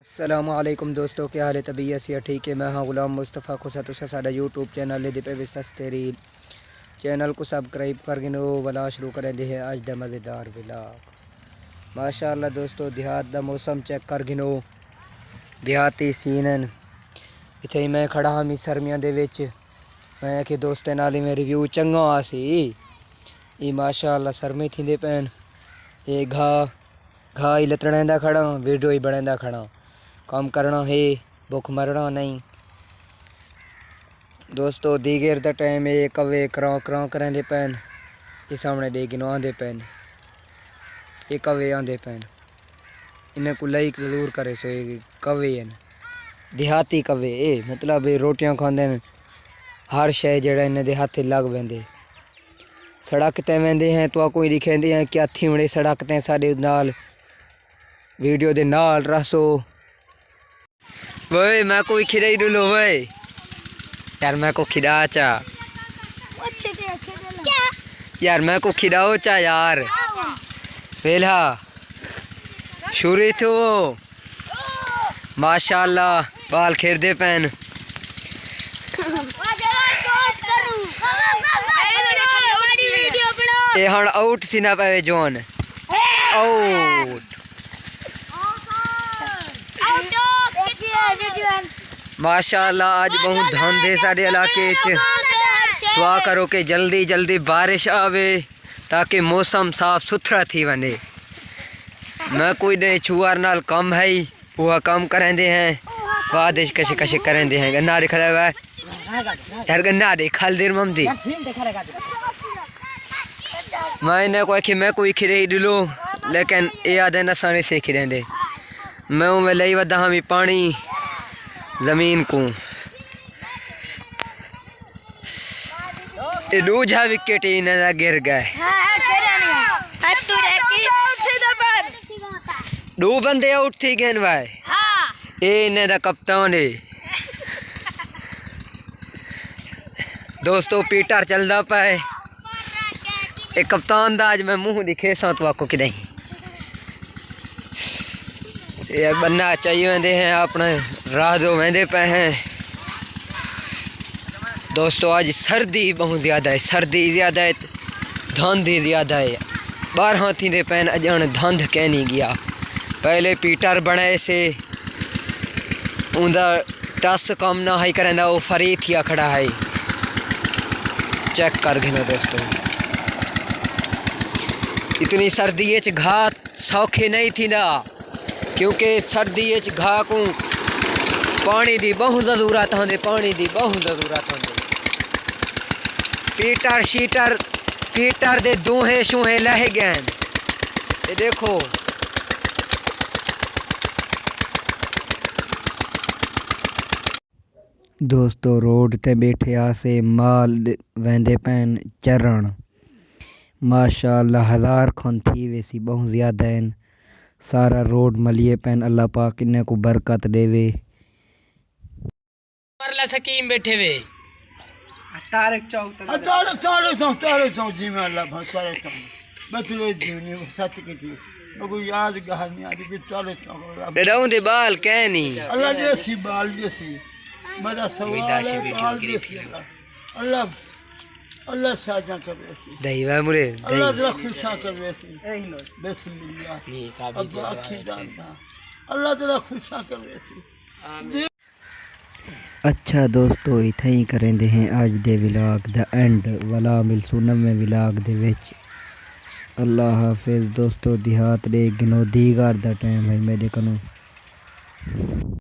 अस्सलामुअलैकुम दोस्तों, क्या हाल है? तबीयत से ठीक है। मैं हाँ गुलाम मुस्तफ़ा खुसा तुसा साडा यूट्यूब चैनल पे विस्तरीन चैनल को सब्सक्राइब कर गिनो वाला शुरू करें दे आज द मज़ेदार व्लॉग। माशाअल्लाह दोस्तों, देहात दा मौसम चेक कर गिनो। देहाती सीन इत्थे मैं खड़ा हाँ मी सरमियां दे विच। मैं कि दोस्तें नाल में रिव्यू चंगा आ सी। ये माशाअल्लाह सरमे थींदे पैन। ये घा ही लतड़े दा खड़ा, वीडियो ही बनेंदा खड़ा। काम करना है, भुख मरना नहीं दोस्तों। दीगर द टाइम ये कवे करां करां करेंदे पैन। ये सामने देखिनो आंदे पैन, ये कवे आंदे पैन। इन्हें को लाइक जरूर करे सो। ये कवे हैं देहाती कवे, मतलब रोटियां खांदे न। हर शय जड़ा इन्हें दे हाथ लग वेंदे। सड़क ते वेंदे हैं तो कोई दिखेंदे हैं क्या थी बड़े सड़क ते साडे नाल वीडियो दे नाल रसो। वही मैं कोई खिलाई डुलो वही यार, मैं को खिला चा यार, मैं को खिलाओ चा यार। वेला शुरू तो माशाअल्लाह बाल खेर दे पैन। ये हण आउट सी ना पावे जोन आउट। माशाअल्लाह आज बहुत धुंध है सारे इलाके च। दुआ करो कि जल्दी जल्दी बारिश आवे ताकि मौसम साफ सुथरा थी वने। मैं कोई नहीं छुआर नाल कम है, वह कम करेंदे हैं बारिश कशे कशे करेंदे हैं। गन्ना दिखा है यार, गन्ना दे खाल देर ममदी। मैंने कोई कि मैं कोई खिरे दिलो, लेकिन ये आदे न साने से खिरेंदे। मैं में लई वदा हम पानी जमीन को। दूजा विकेट इन्हें गिर गए। दो बंदे आउट थी गए भाई। ये इन्हें दा कप्तान है दोस्तों। पीटर चलदा पाए एक कप्तान दा। आज मैं मुंह दिखे साथ वाको कि नहीं ये बनना चाहिए वेंदे हैं अपने राह दो वेंदे पे हैं दोस्तों। आज सर्दी बहुत ज़्यादा है, सर्दी ज़्यादा है, धुंध ही ज़्यादा है। 12 थी पैन अजन धुंध कह नहीं गया। पहले पीटर बने से उनका टस कम ना है करेंदा, वो फरी थिया खड़ा है। चेक कर गिनो दोस्तों, इतनी सर्दी च घा सौखे नहीं थी ना, क्योंकि सर्दी च घा को पानी की बहुत जरूरत होंदी, पानी की बहुत जरूरत होंदी। पीटर दे दूहे शूहे लह गए। ये देखो दोस्तों, रोड ते बैठे आसे माल वेंदे पैन चरण। माशाअल्लाह 1000 खन थी वैसी बहुत ज़्यादा हैं। सारा रोड मलिए पैन। अल्लाह पाक इन्हें को बरकत देवे। सकीम बैठे वे तारक चौक जी में अल्लाह तारक चौक बतलो जीवनी सच की थी को याद कहानी आज के तारक चौक डराऊं दे बाल कहनी अल्लाह जैसी बाल जैसी मेरा सवाल है बाल जैसी अल्लाह अल्लाह साजा कर वैसी दईवा मुरे अल्लाह जरा खुशा कर वैसी बिस्मिल्लाह अब आखी दाना अल्लाह जरा खुशा कर वैसी। अच्छा दोस्तों, इतना ही करेंदे हैं आज दे व्लॉग द एंड वाला मिलसू नवे व्लॉग दे विच। अल्लाह हाफिज़ दोस्तों। देहात दे गिनो दीगार दा टाइम है मेरे कनो।